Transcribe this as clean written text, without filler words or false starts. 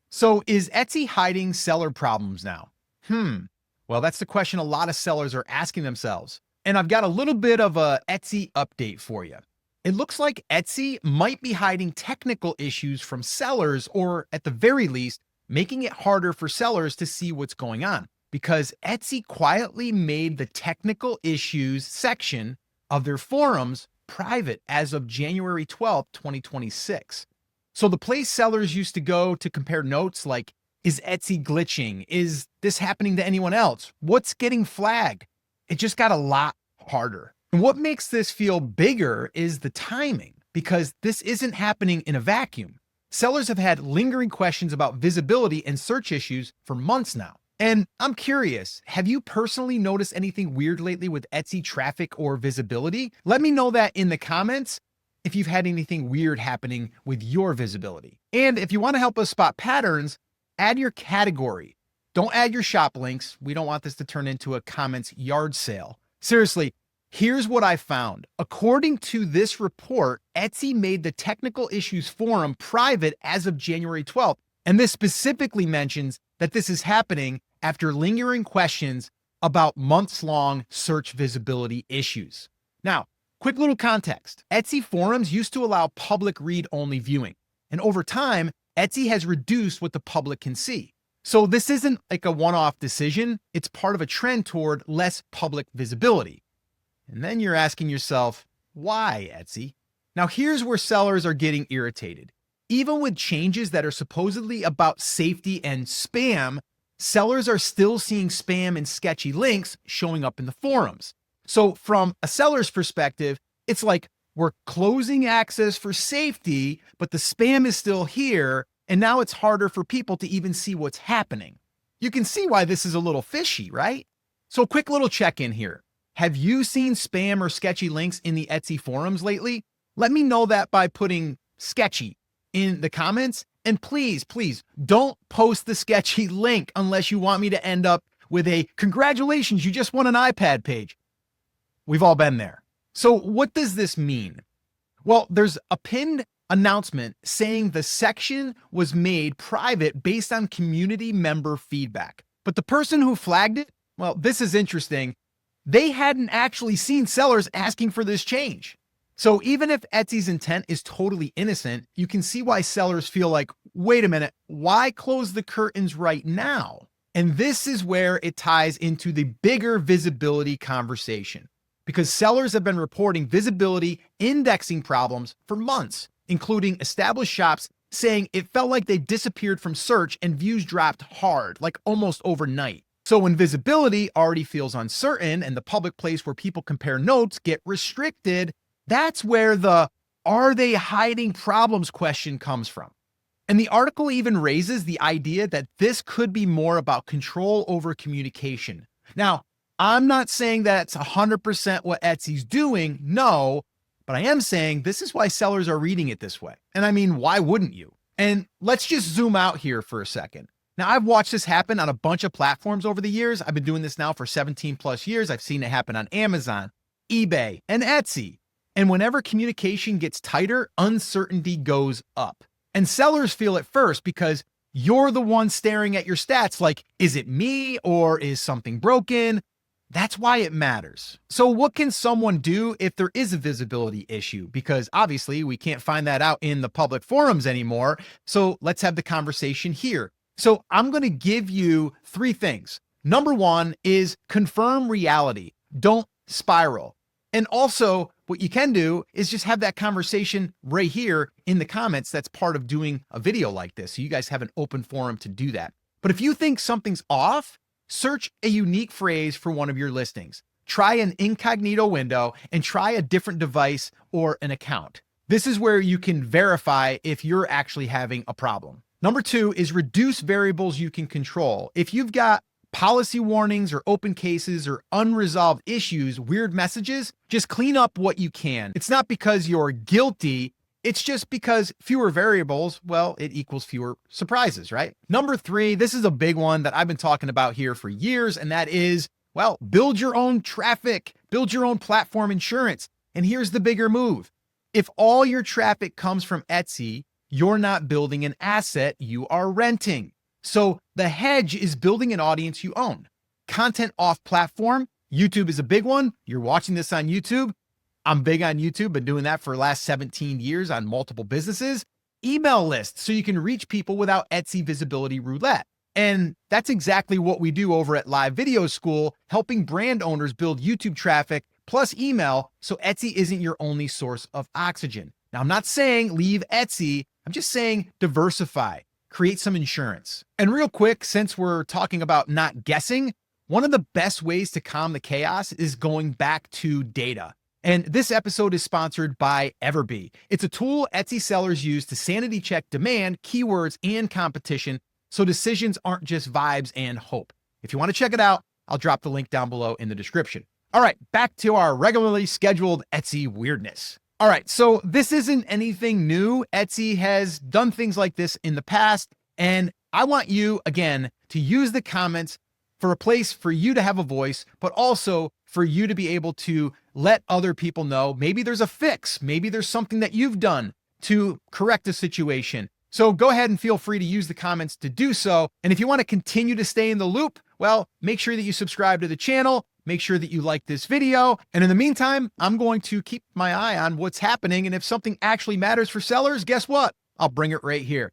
So is Etsy hiding seller problems now? Well, that's the question a lot of sellers are asking themselves. And I've got a little bit of a Etsy update for you. It looks like Etsy might be hiding technical issues from sellers, or at the very least, making it harder for sellers to see what's going on. Because Etsy quietly made the technical issues section of their forums private as of January 12th, 2026. So the place sellers used to go to compare notes like, is Etsy glitching? Is this happening to anyone else? What's getting flagged? It just got a lot harder. And what makes this feel bigger is the timing, because this isn't happening in a vacuum. Sellers have had lingering questions about visibility and search issues for months now. And I'm curious, have you personally noticed anything weird lately with Etsy traffic or visibility? Let me know that in the comments if you've had anything weird happening with your visibility. And if you want to help us spot patterns, add your category. Don't add your shop links. We don't want this to turn into a comments yard sale. Seriously, here's what I found. According to this report, Etsy made the technical issues forum private as of January 12th. And this specifically mentions that this is happening after lingering questions about months-long search visibility issues. Now, quick little context. Etsy forums used to allow public read-only viewing. And over time, Etsy has reduced what the public can see. So this isn't like a one-off decision. It's part of a trend toward less public visibility. And then you're asking yourself, why, Etsy? Now here's where sellers are getting irritated. Even with changes that are supposedly about safety and spam, sellers are still seeing spam and sketchy links showing up in the forums. So from a seller's perspective, it's like we're closing access for safety, but the spam is still here, and now it's harder for people to even see what's happening. You can see why this is a little fishy, right? So quick little check-in here. Have you seen spam or sketchy links in the Etsy forums lately? Let me know that by putting sketchy in the comments. And please, please don't post the sketchy link unless you want me to end up with a congratulations, you just won an iPad page. We've all been there. So what does this mean? Well, there's a pinned announcement saying the section was made private based on community member feedback. But the person who flagged it, well, this is interesting. They hadn't actually seen sellers asking for this change. So even if Etsy's intent is totally innocent, you can see why sellers feel like, wait a minute, why close the curtains right now? And this is where it ties into the bigger visibility conversation, because sellers have been reporting visibility indexing problems for months, including established shops saying it felt like they disappeared from search and views dropped hard, like almost overnight. So when visibility already feels uncertain and the public place where people compare notes get restricted, that's where the "are they hiding problems" question comes from. And the article even raises the idea that this could be more about control over communication. Now, I'm not saying that's 100% what Etsy's doing, no, but I am saying this is why sellers are reading it this way. And I mean, why wouldn't you? And let's just zoom out here for a second. Now, I've watched this happen on a bunch of platforms over the years. I've been doing this now for 17 plus years. I've seen it happen on Amazon, eBay, and Etsy. And whenever communication gets tighter, uncertainty goes up. And sellers feel it first because you're the one staring at your stats like, is it me or is something broken? That's why it matters. So what can someone do if there is a visibility issue? Because obviously we can't find that out in the public forums anymore. So let's have the conversation here. So I'm going to give you 3 things. Number 1 is confirm reality. Don't spiral. And also what you can do is just have that conversation right here in the comments. That's part of doing a video like this. So you guys have an open forum to do that. But if you think something's off, search a unique phrase for one of your listings. Try an incognito window and try a different device or an account. This is where you can verify if you're actually having a problem. Number 2 is reduce variables you can control. If you've got policy warnings or open cases or unresolved issues, weird messages, just clean up what you can. It's not because you're guilty. It's just because fewer variables, well, it equals fewer surprises, right? Number 3, this is a big one that I've been talking about here for years, and that is, well, build your own traffic, build your own platform insurance. And here's the bigger move. If all your traffic comes from Etsy, You're not building an asset, you are renting. So the hedge is building an audience you own. Content off platform, YouTube is a big one. You're watching this on YouTube. I'm big on YouTube, been doing that for the last 17 years on multiple businesses. Email lists, so you can reach people without Etsy visibility roulette. And that's exactly what we do over at Live Video School, helping brand owners build YouTube traffic plus email so Etsy isn't your only source of oxygen. Now, I'm not saying leave Etsy. I'm just saying diversify, create some insurance. And real quick, since we're talking about not guessing, one of the best ways to calm the chaos is going back to data. And this episode is sponsored by Everbee. It's a tool Etsy sellers use to sanity check demand, keywords, and competition, so decisions aren't just vibes and hope. If you want to check it out, I'll drop the link down below in the description. All right, back to our regularly scheduled Etsy weirdness. All right, so this isn't anything new. Etsy has done things like this in the past, and I want you, again, to use the comments for a place for you to have a voice, but also for you to be able to let other people know maybe there's a fix, maybe there's something that you've done to correct a situation. So go ahead and feel free to use the comments to do so. And if you want to continue to stay in the loop, well, make sure that you subscribe to the channel, make sure that you like this video. And in the meantime, I'm going to keep my eye on what's happening. And if something actually matters for sellers, guess what? I'll bring it right here.